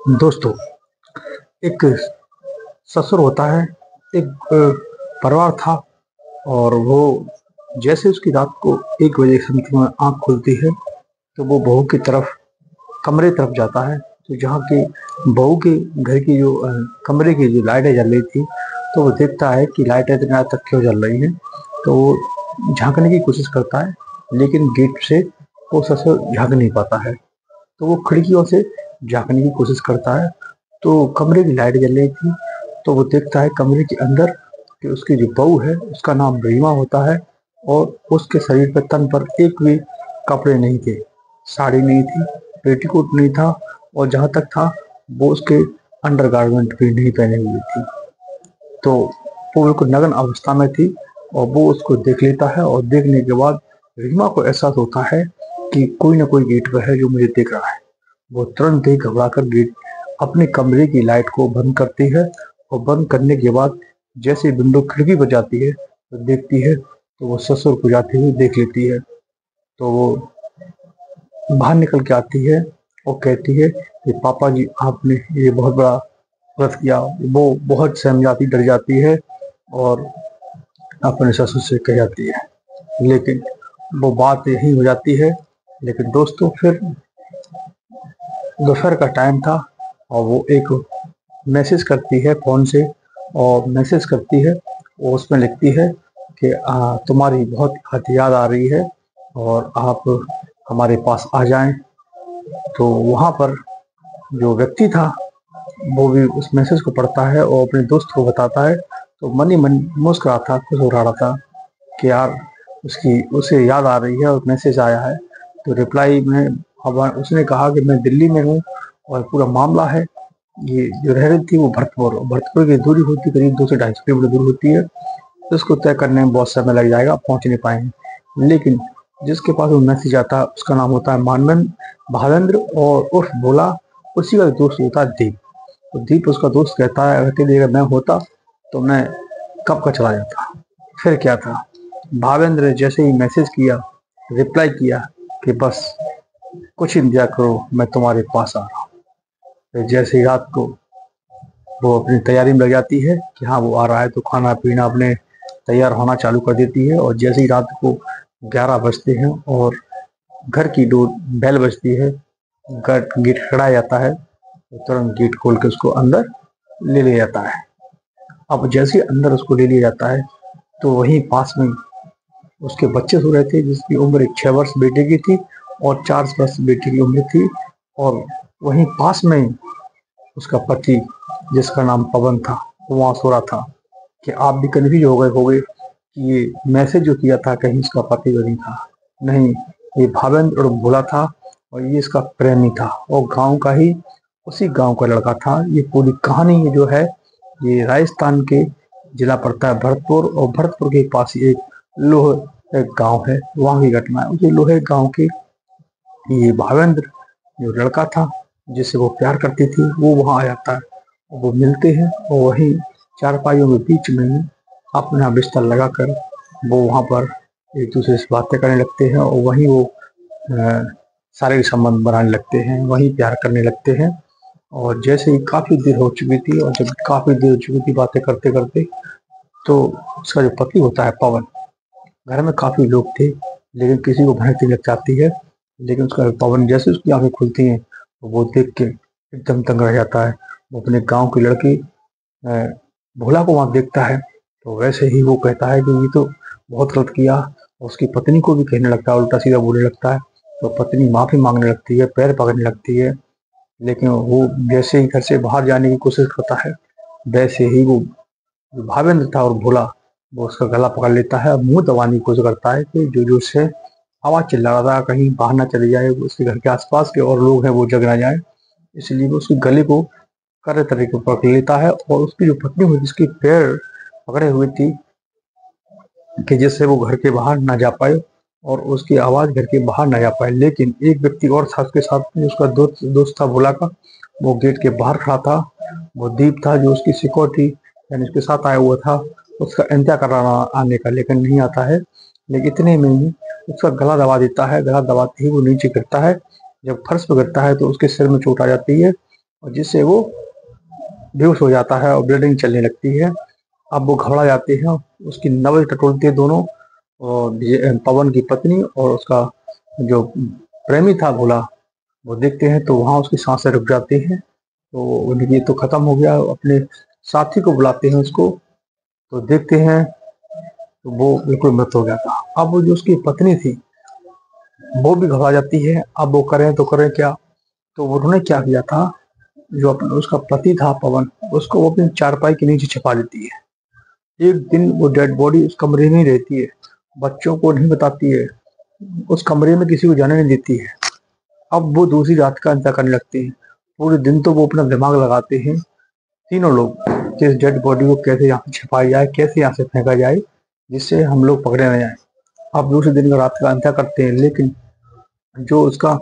दोस्तों, एक ससुर होता है। एक परिवार था और वो जैसे उसकी रात को 1 बजे समथिंग में आँख खुलती है, तो वो बहू की तरफ कमरे तरफ जाता है। तो जहाँ की बहू के घर की जो कमरे की जो लाइटें जल रही थी, तो वो देखता है कि लाइटें इतनी रात तक क्यों जल रही हैं। तो वो झाँकने की कोशिश करता है, लेकिन गेट से वो ससुर झाँक नहीं पाता है। तो वो खिड़कियों से झाँकने की कोशिश करता है, तो कमरे की लाइट जल रही थी। तो वो देखता है कमरे के अंदर कि उसकी जो बहू है, उसका नाम रीमा होता है और उसके शरीर पे तन पर एक भी कपड़े नहीं थे, साड़ी नहीं थी, पेटीकोट नहीं था और जहाँ तक था वो उसके अंडरगारमेंट भी नहीं पहने हुई थी। तो वो बिल्कुल नग्न अवस्था में थी और वो उसको देख लेता है और देखने के बाद रीमा को एहसास होता है कि कोई ना कोई गेट पर है जो मुझे देख रहा है। वो तुरंत ही घबराकर गेट अपने कमरे की लाइट को बंद करती है और बंद करने के बाद जैसे विंडो खिड़की पर जाती है तो देखती है, तो वो ससुर को जाते हुए देख लेती है। तो वो बाहर निकल के आती है और कहती है कि पापा जी, आपने ये बहुत बड़ा गलत किया। वो बहुत सहम जाती, डर जाती है और अपने ससुर से कह जाती है, लेकिन वो बात यही हो जाती है। लेकिन दोस्तों, फिर दोपहर का टाइम था और वो एक मैसेज करती है फ़ोन से और मैसेज करती है और उसमें लिखती है कि तुम्हारी बहुत याद आ रही है और आप हमारे पास आ जाएं। तो वहाँ पर जो व्यक्ति था वो भी उस मैसेज को पढ़ता है और अपने दोस्त को बताता है। तो मन ही मन मुस्कुरा था, खुश हो रहा था कि यार उसकी उसे याद आ रही है और मैसेज आया है। तो रिप्लाई में अब उसने कहा कि मैं दिल्ली में हूँ और पूरा मामला है, ये जो रह रही थी वो भरतपुर की दूरी होती करीब 2 से 250 किलोमीटर दूर होती है। तो उसको तय करने में बहुत समय लग जाएगा, पहुंच नहीं पाएंगे। लेकिन जिसके पास वो मैसेज आता है उसका नाम होता है मानवेंद्र भावेंद्र और उर्फ भोला। उसी का दोस्त होता है दीप। तो दीप उसका दोस्त कहता है कि अगर मैं होता तो मैं कब का चला जाता। फिर क्या था, भावेंद्र ने जैसे ही मैसेज किया, रिप्लाई किया कि बस कुछ इंतजार करो, मैं तुम्हारे पास आ रहा हूँ। फिर जैसे ही रात को वो अपनी तैयारी में लग जाती है कि हाँ वो आ रहा है, तो खाना पीना अपने तैयार होना चालू कर देती है। और जैसे ही रात को 11 बजते हैं और घर की डोर बेल बजती है, गेट खड़ा जाता है, तो तुरंत गेट खोल के उसको अंदर ले लिया जाता है। अब जैसे ही अंदर उसको ले लिया जाता है, तो वहीं पास में उसके बच्चे सो रहे थे, जिसकी उम्र एक 6 वर्ष बेटे की थी और 4 वर्ष बेटी की उम्र थी। और वहीं पास में उसका पति, जिसका नाम पवन था, वो वहाँ सो रहा था। कि आप भी कन्फ्यूज हो गए होंगे कि ये मैसेज जो किया था कहीं इसका पति तो नहीं था। नहीं, ये भावेंद्र और भोला था और ये इसका प्रेमी था और गांव का ही, उसी गांव का लड़का था। ये पूरी कहानी ये जो है, ये राजस्थान के जिला पड़ता है भरतपुर और भरतपुर के पास ही एक लोह एक गांव है, वहाँ की घटना है। उसी लोहे गांव के ये भावेंद्र जो लड़का था जिससे वो प्यार करती थी, वो वहाँ आ जाता है। वो मिलते हैं और वहीं चारपाइयों के बीच में ही अपना बिस्तर लगाकर वो वहाँ पर एक दूसरे से बातें करने लगते हैं और वहीं वो शारीरिक संबंध बनाने लगते हैं, वहीं प्यार करने लगते हैं। और जैसे ही काफ़ी देर हो चुकी थी और जब काफ़ी देर हो चुकी थी बातें करते करते, तो उसका जो पति होता है पवन, घर में काफ़ी लोग थे लेकिन किसी को भनक नहीं लग जाती है। लेकिन उसका पवन जैसे उसकी आंखें खुलती हैं तो वो देख के एकदम दंग रह जाता है। वो अपने गांव की लड़की भोला को वहाँ देखता है, तो वैसे ही वो कहता है कि ये तो बहुत गलत किया। उसकी पत्नी को भी कहने लगता है, उल्टा सीधा बोलने लगता है। तो पत्नी माफ़ी मांगने लगती है, पैर पकड़ने लगती है। लेकिन वो जैसे ही घर से बाहर जाने की कोशिश करता है, वैसे ही वो जो भावेंद्र था और भोला, वो उसका गला पकड़ लेता है और मुंह दबाने की कोशिश करता है कि जो जोर से आवाज़ चिल्ला रहा था कहीं बाहर ना चले जाए, उसके घर के आसपास के और लोग हैं वो जग ना जाए। इसलिए वो उसके गले को करे तरीके पर पकड़ लेता है और उसकी जो पत्नी हुई जिसकी पैर पकड़े हुए थी कि जिससे वो घर के बाहर ना जा पाए और उसकी आवाज़ घर के बाहर ना जा पाए। लेकिन एक व्यक्ति और था उसके साथ में, उसका दोस्त था भोला का। वो गेट के बाहर खड़ा था। वो दीप था जो उसकी सिक्योरिटी यानी उसके साथ आया हुआ था, उसका इंतजार कर रहा आने का, लेकिन नहीं आता है। लेकिन इतने में ही उसका गला दबा देता है। गला दबाते ही वो नीचे गिरता है। जब फर्श पर गिरता है तो उसके सिर में चोट आ जाती है और जिससे वो बेहोश हो जाता है और ब्लीडिंग चलने लगती है। अब वो घबरा जाते हैं, उसकी नब्ज टटोलते हैं दोनों, और पवन की पत्नी और उसका जो प्रेमी था भोला, वो देखते हैं तो वहाँ उसकी सांसें रुक जाती हैं। तो उनकी ये तो खत्म हो गया, अपने साथी को बुलाते हैं उसको, तो देखते हैं तो वो बिल्कुल मृत हो गया था। अब वो जो उसकी पत्नी थी वो भी घबरा जाती है, अब वो करें तो करें क्या। तो उन्होंने क्या किया था, जो अपना उसका पति था पवन, उसको वो अपनी चारपाई के नीचे छिपा देती है। एक दिन वो डेड बॉडी उस कमरे में ही रहती है, बच्चों को नहीं बताती है, उस कमरे में किसी को जाने नहीं देती है। अब वो दूसरी रात का इंतजार करने लगते हैं। पूरे दिन तो वो अपना दिमाग लगाते हैं तीनों लोग कि इस डेड बॉडी को कैसे यहाँ से छिपाया जाए, कैसे यहाँ से फेंका जाए जिससे हम लोग पकड़े न जाए। अब दूसरे दिन का रात का इंतजार करते हैं, लेकिन जो उसका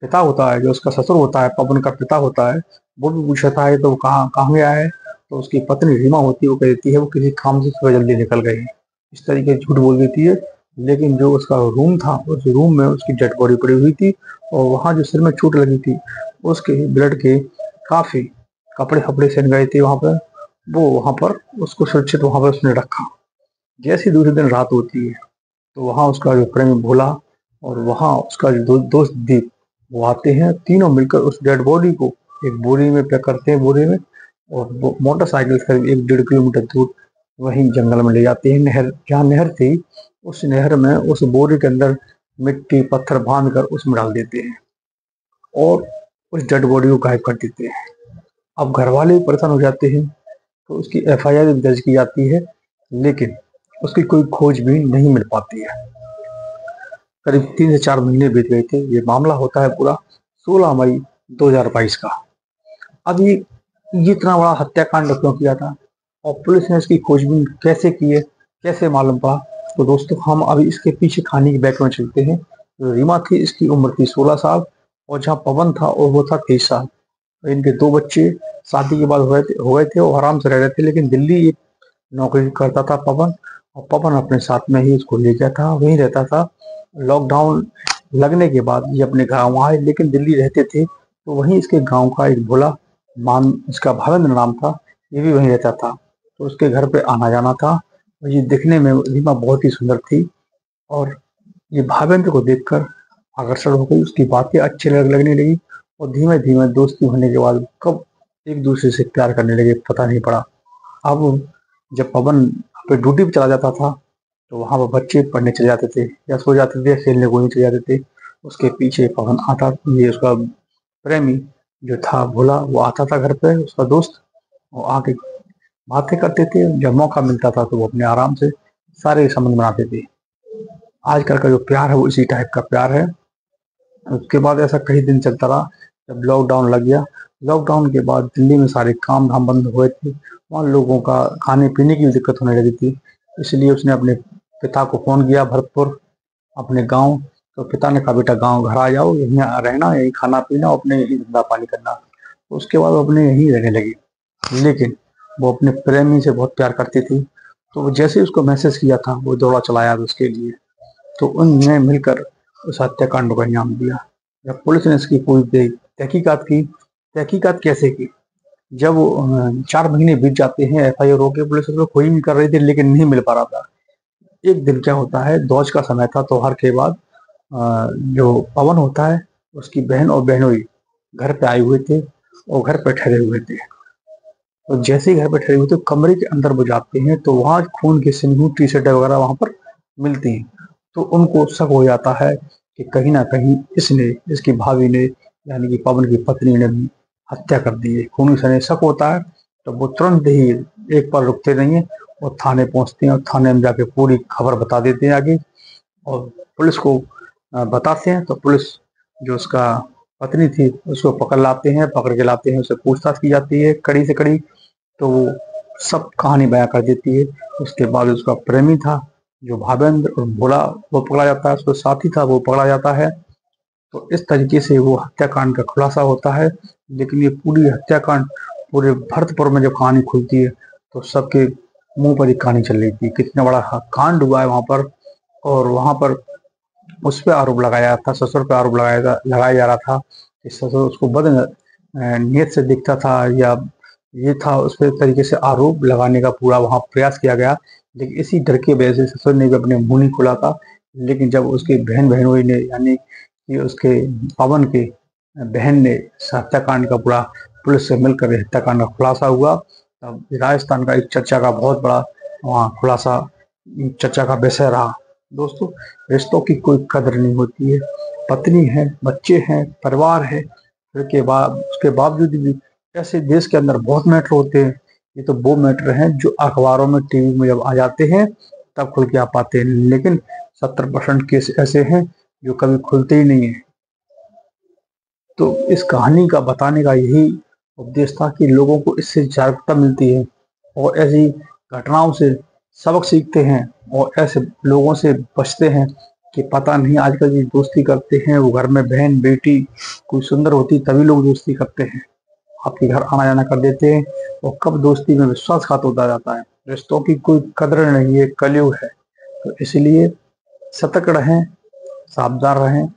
पिता होता है, जो उसका ससुर होता है, पवन का पिता होता है, वो भी पूछता है तो वो कहाँ कहाँ गया है। तो उसकी पत्नी रीमा होती है, वो कह देती है वो किसी काम से सुबह जल्दी निकल गई है, इस तरीके से झूठ बोल देती है। लेकिन जो उसका रूम था, उस रूम में उसकी डेड बॉडी पड़ी हुई थी, और वहाँ जो सिर में चोट लगी थी उसके ब्लड के काफी कपड़े फपड़े सन गए थे वहां पर। वो वहां पर उसको सुरक्षित वहां पर उसने रखा। जैसे दूसरे दिन रात होती है तो वहाँ उसका जो प्रेमी भोला और वहाँ उसका जो दोस्त दीप, वो आते हैं, तीनों मिलकर उस डेड बॉडी को एक बोरी में पैक करते हैं, बोरे में, और वो मोटरसाइकिल से 1-1.5 किलोमीटर दूर वहीं जंगल में ले जाते हैं। नहर, जहाँ नहर थी, उस नहर में उस बोरी के अंदर मिट्टी पत्थर बांध कर उसमें डाल देते हैं और उस डेड बॉडी को गायब कर देते हैं। अब घर वाले भी परेशान हो जाते हैं, तो उसकी एफआईआर भी दर्ज की जाती है, लेकिन उसकी कोई खोज भी नहीं मिल पाती है। करीब 3 से 4 महीने बीत गए थे। ये मामला होता है पूरा 16 मई 2022 का। अब ये इतना बड़ा हत्याकांड क्यों किया था और पुलिस ने इसकी खोजबीन कैसे की है, कैसे मालूम पड़ा। तो दोस्तों, हम अभी इसके पीछे कहानी के बैक में चलते हैं। जो रीमा थी, इसकी उम्र थी 16 साल, और जहाँ पवन था और वो था 23 साल। इनके 2 बच्चे शादी के बाद हो गए थे और आराम से रह रहे थे। लेकिन दिल्ली एक नौकरी करता था पवन, और पवन अपने साथ में ही उसको ले गया था, वहीं रहता था। लॉकडाउन लगने के बाद ये अपने गाँव आए, लेकिन दिल्ली रहते थे तो वहीं इसके गांव का एक भोला मान, इसका भावेंद्र नाम था, ये भी वहीं रहता था। तो उसके घर पे आना जाना था। और ये दिखने में रीमा बहुत ही सुंदर थी, और ये भावेंद्र को देखकर आकर्षण हो गई, उसकी बातें अच्छी लगने लगी, और धीमे धीमे दोस्ती होने के बाद कब एक दूसरे से प्यार करने लगे पता नहीं पड़ा। अब जब पवन पे ड्यूटी पे चला जाता था तो वहाँ पर बच्चे पढ़ने चले जाते थे या सो जाते थे या खेलने कूदने चले जाते थे। उसके पीछे पवन आता, ये उसका प्रेमी जो था भोला, वो आता था घर पे, उसका दोस्त, वो आके बातें करते थे। जब मौका मिलता था तो वो अपने आराम से सारे संबंध बनाते थे। आजकल का जो प्यार है वो इसी टाइप का प्यार है। उसके बाद ऐसा कई दिन चलता रहा, जब लॉकडाउन लग गया। लॉकडाउन के बाद दिल्ली में सारे काम धाम बंद हुए थे, वहाँ लोगों का खाने पीने की भी दिक्कत होने लगी थी। इसलिए उसने अपने पिता को फोन किया भरतपुर, अपने गांव। तो पिता ने कहा बेटा गांव घर आ जाओ, यहीं रहना, यहीं खाना पीना, अपने यहीं धंधा पानी करना। तो उसके बाद वो अपने यहीं रहने लगी। लेकिन वो अपने प्रेमी से बहुत प्यार करती थी, तो वो जैसे ही उसको मैसेज किया था वो दौड़ा चला आया उसके लिए। तो उनने मिलकर उस हत्याकांड को अंजाम दिया। जब पुलिस ने इसकी पूरी तहकीकात की, तहकीकात कैसे की, जब 4 महीने बीत जाते हैं, एफआईआर हो के पुलिस उसको खोज भी कर रही थी लेकिन नहीं मिल पा रहा था। एक दिन क्या होता है, दौज का समय था, त्योहार के बाद जो पवन होता है, उसकी बहन और बहनोई घर पे आए हुए थे और घर पे ठहरे हुए थे। तो जैसे ही घर पे ठहरे हुए थे, कमरे के अंदर वो जाते हैं तो वहाँ खून के सिंदूर, टी शर्ट वगैरह वहां पर मिलती हैं। तो उनको शक हो जाता है कि कहीं ना कहीं इसने, इसकी भाभी ने, यानी कि पवन की पत्नी ने भी हत्या कर दी है। खून से शक होता है तो वो तुरंत ही एक पर रुकते नहीं है और थाने पहुंचते हैं, और थाने में जाके पूरी खबर बता देते हैं आगे, और पुलिस को बताते हैं। तो पुलिस, जो उसका पत्नी थी, उसको पकड़ लाते हैं, पकड़ के लाते हैं, उससे पूछताछ की जाती है कड़ी से कड़ी। तो वो सब कहानी बयां कर देती है। उसके बाद उसका प्रेमी था जो भावेंद्र और भोला, वो पकड़ा जाता है, उसका साथी था वो पकड़ा जाता है। तो इस तरीके से वो हत्याकांड का खुलासा होता है। लेकिन ये पूरी हत्याकांड पूरे भरतपुर में जब कहानी खुलती है तो सबके मुंह पर एक कहानी चल रही थी, कितना बड़ा कांड हुआ है वहां पर। और वहां पर उस पर आरोप लगाया था, ससुर पर आरोप लगाया जा रहा था कि ससुर उसको नियत से दिखता था, या ये था उस पे तरीके से आरोप लगाने का पूरा वहाँ प्रयास किया गया। लेकिन इसी डर की वजह से ससुर ने भी अपने मुँह नहीं खोला था। लेकिन जब उसकी बहन बहनोई ने, यानी कि उसके पवन के बहन ने इस हत्याकांड का पूरा पुलिस से मिलकर हत्याकांड का खुलासा हुआ, तब राजस्थान का एक चर्चा का बहुत बड़ा वहाँ खुलासा चर्चा का विषय रहा। दोस्तों, रिश्तों की कोई कदर नहीं होती है। पत्नी है, बच्चे हैं, परिवार है, फिर के बाद उसके बावजूद भी ऐसे देश के अंदर बहुत मैटर होते हैं। ये तो वो मैटर हैं जो अखबारों में, टीवी में जब आ जाते हैं तब खुल के आ पाते हैं, लेकिन 70% केस ऐसे हैं जो कभी खुलते ही नहीं है। तो इस कहानी का बताने का यही उद्देश्य था कि लोगों को इससे जागरूकता मिलती है और ऐसी घटनाओं से सबक सीखते हैं और ऐसे लोगों से बचते हैं कि पता नहीं आजकल जो दोस्ती करते हैं वो घर में बहन बेटी कोई सुंदर होती तभी लोग दोस्ती करते हैं, आपके घर आना जाना कर देते हैं, और कब दोस्ती में विश्वासघात होता जाता है। रिश्तों की कोई कदर नहीं है, कलयुग है। तो इसलिए सतर्क रहें, सावधान रहें